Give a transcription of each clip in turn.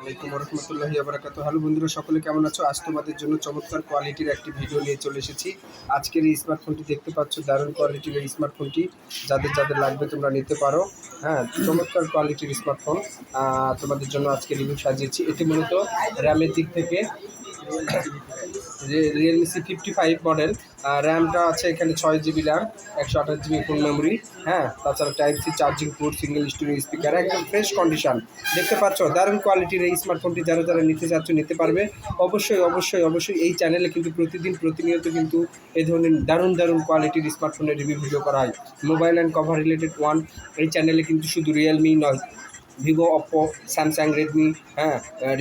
ওয়ালাইকুম রহমতুল্লাহি ওয়া হ্যালো বন্ধুরা, সকলে কেমন আছো? আজ তোমাদের জন্য চমৎকার কোয়ালিটির একটি ভিডিও নিয়ে চলে এসেছি। আজকের এই স্মার্টফোনটি দেখতে পাচ্ছ, দারুণ কোয়ালিটির এই স্মার্টফোনটি যাদের যাদের লাগবে তোমরা নিতে পারো। হ্যাঁ, চমৎকার কোয়ালিটির স্মার্টফোন তোমাদের জন্য আজকে রিভিউ সাজিয়েছি। এটি মূলত র্যামের দিক থেকে রিয়েলমি C55 মডেল। র্যামটা আছে এখানে 6 GB RAM, 128 GB full memory. হ্যাঁ, তাছাড়া type C charging port, single storage speaker, একদম ফ্রেশ কন্ডিশন। দেখতে পাচ্ছ দারুণ কোয়ালিটির এই স্মার্টফোনটি যারা যারা নিতে চাচ্ছ নিতে পারবে। অবশ্যই অবশ্যই অবশ্যই এই চ্যানেলে কিন্তু প্রতিনিয়ত কিন্তু এই ধরনের দারুণ দারুণ কোয়ালিটির স্মার্টফোনের রিভিউ ভিডিও করা হয়। Mobile and cover related one এই চ্যানেলে কিন্তু শুধু রিয়েলমি নয়, Vivo, Oppo, Samsung, Redmi,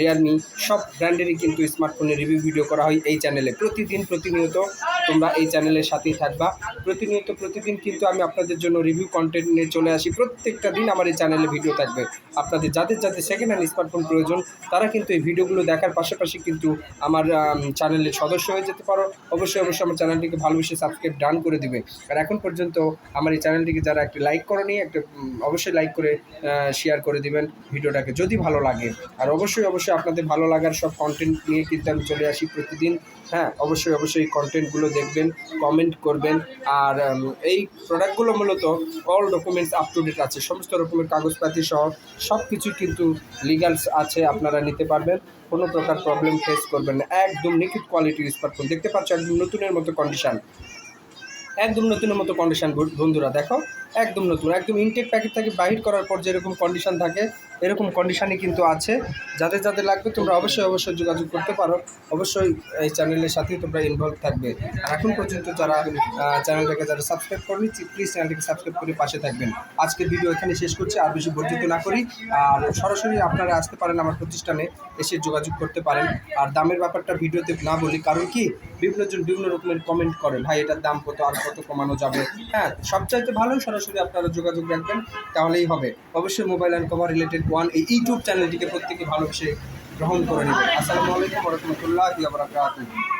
Realme সব ব্র্যান্ডেরই কিন্তু স্মার্টফোনের রিভিউ ভিডিও করা হয় এই চ্যানেলে। প্রতিনিয়ত তোমরা এই চ্যানেলের সাথেই থাকবা। প্রতিদিন কিন্তু আমি আপনাদের জন্য রিভিউ কন্টেন্ট নিয়ে চলে আসি। প্রত্যেকটা দিন আমার এই চ্যানেলে ভিডিও থাকবে। আপনাদের যাদের সেকেন্ড হ্যান্ড স্মার্টফোন প্রয়োজন তারা কিন্তু এই ভিডিওগুলো দেখার পাশাপাশি কিন্তু আমার চ্যানেলের সদস্য হয়ে যেতে পারো। অবশ্যই আমার চ্যানেলটিকে ভালোবেসে সাবস্ক্রাইব ডান করে দিবে। আর এখন পর্যন্ত আমার এই চ্যানেলটিকে যারা একটি লাইক করনি, অবশ্যই লাইক করে শেয়ার করে দিবেন ভিডিওটাকে যদি ভালো লাগে। আর অবশ্যই আপনাদের ভালো লাগার সব কন্টেন্ট নিয়ে কিন্তু আমি চলে আসি প্রতিদিন। হ্যাঁ, অবশ্যই এই কন্টেন্টগুলো দেখবেন, কমেন্ট করবেন। আর এই প্রোডাক্টগুলো মূলত all documents up to date আছে, সমস্ত রকমের কাগজপাতি সহ সব কিছুই কিন্তু লিগালস আছে, আপনারা নিতে পারবেন। কোনো প্রকার প্রবলেম ফেস করবেন না। একদম নিখুঁত কোয়ালিটির স্মার্টফোন দেখতে পাচ্ছ, একদম নতুনের মতো কন্ডিশন, বন্ধুরা দেখো, একদম নতুন, একদম ইনটেক প্যাকেট থেকে বাহির করার পর যেরকম কন্ডিশন থাকে এরকম কন্ডিশানই কিন্তু আছে। যাদের লাগবে তোমরা অবশ্যই যোগাযোগ করতে পারো। অবশ্যই এই চ্যানেলের সাথেই তোমরা ইনভলভ থাকবে। আর এখন পর্যন্ত যারা চ্যানেলটাকে সাবস্ক্রাইব করবে, প্লিজ চ্যানেলটাকে সাবস্ক্রাইব করে পাশে থাকবেন। আজকের ভিডিও এখানে শেষ করছি, আর বেশি বর্ধিত না করি। আর সরাসরি আপনারা আসতে পারেন, আমার প্রতিষ্ঠানে এসে যোগাযোগ করতে পারেন। আর দামের ব্যাপারটা ভিডিওতে না বলি, কারণ কি বিভিন্ন রকমের কমেন্ট করে, ভাই এটার দাম কত, আর কত কমানো যাবে। হ্যাঁ, সবচাইতে ভালো সরাসরি আপনারা যোগাযোগ রাখবেন, তাহলেই হবে। অবশ্যই mobile and cover related one এই ইউটিউব চ্যানেলটিকে প্রত্যেকে ভালোবেসে গ্রহণ করে নেবেন। আসসালামু আলাইকুম ওয়া রাহমাতুল্লাহি ওয়া বারাকাতুহু।